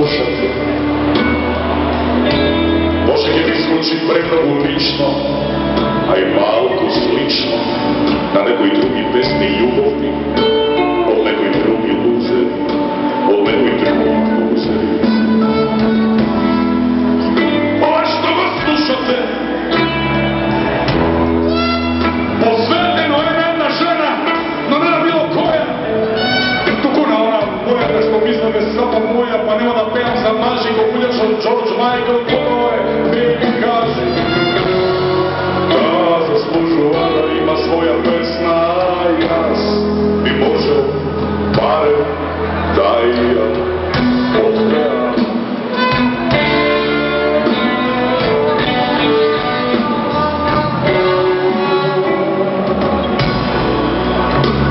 slušate. Može je izvuči premnogu lično, a i malko slično na nekoj drugi pesmi ljubovni, od nekoj drugi luze, od nekoj drugi luze. Ova što vas slušate, posveteno je jedna žena, no ne bilo koja. Tukuna ona moja, da što mislim da je samo moja, pa nema da pejam za maži, ko kuljač od George Michael, to je, baby kaže. Da zaslužuva da ima svoja pesma, jas bi može, bare, da i ja otpevam.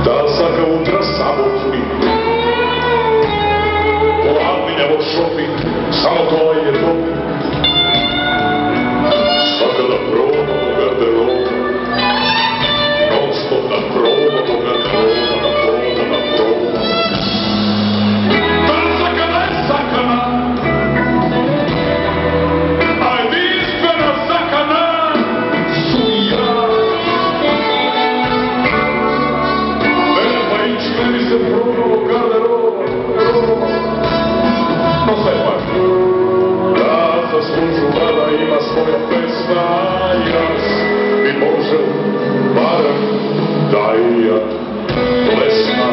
Da svaka utra samotni, poladnjenjavo šoping, samo to je to. Svaka da probamo garderoba, non stop da probamo garderoba, da probamo. Da sakana je sakana, a jedinstvena sakana su ja. Mene pa ići, ne mi se probamo garderoba, no sve pak. Da zaslužuva da ima svoja pesma, jas bi može, barem da i ja plesna.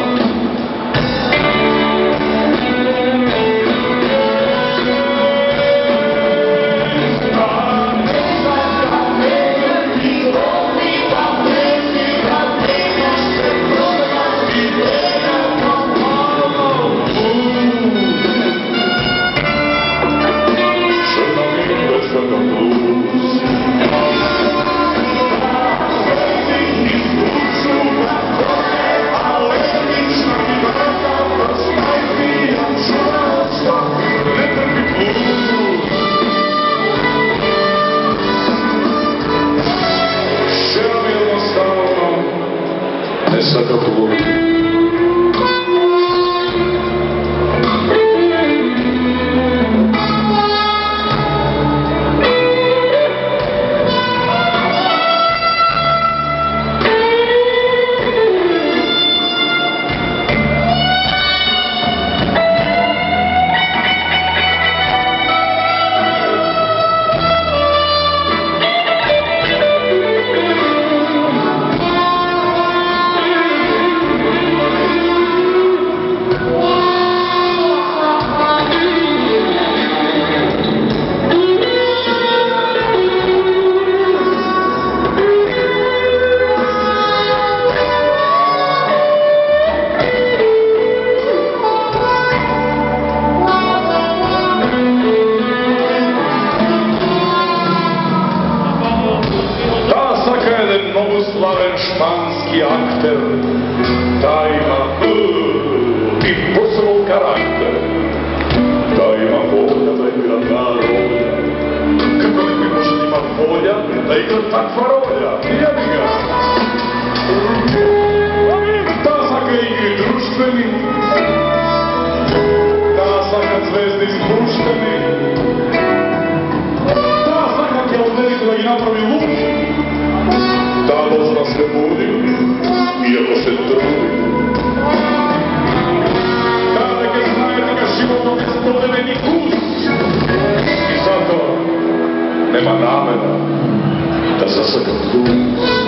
Slaven španski akter, da ima i posebno karakter, da ima volja da igra na rolja. Kako nekoj može da ima volja da igra takva rolja? Jebi ga! Da svaka igri društveni, da svaka zvezdi spušteni, da svaka je od veliko da gi napravi luk, da možda se budim, iako se trudim. Da neke znajete ga životom nespodeveni kus. I zato nema namera da zasakam plus.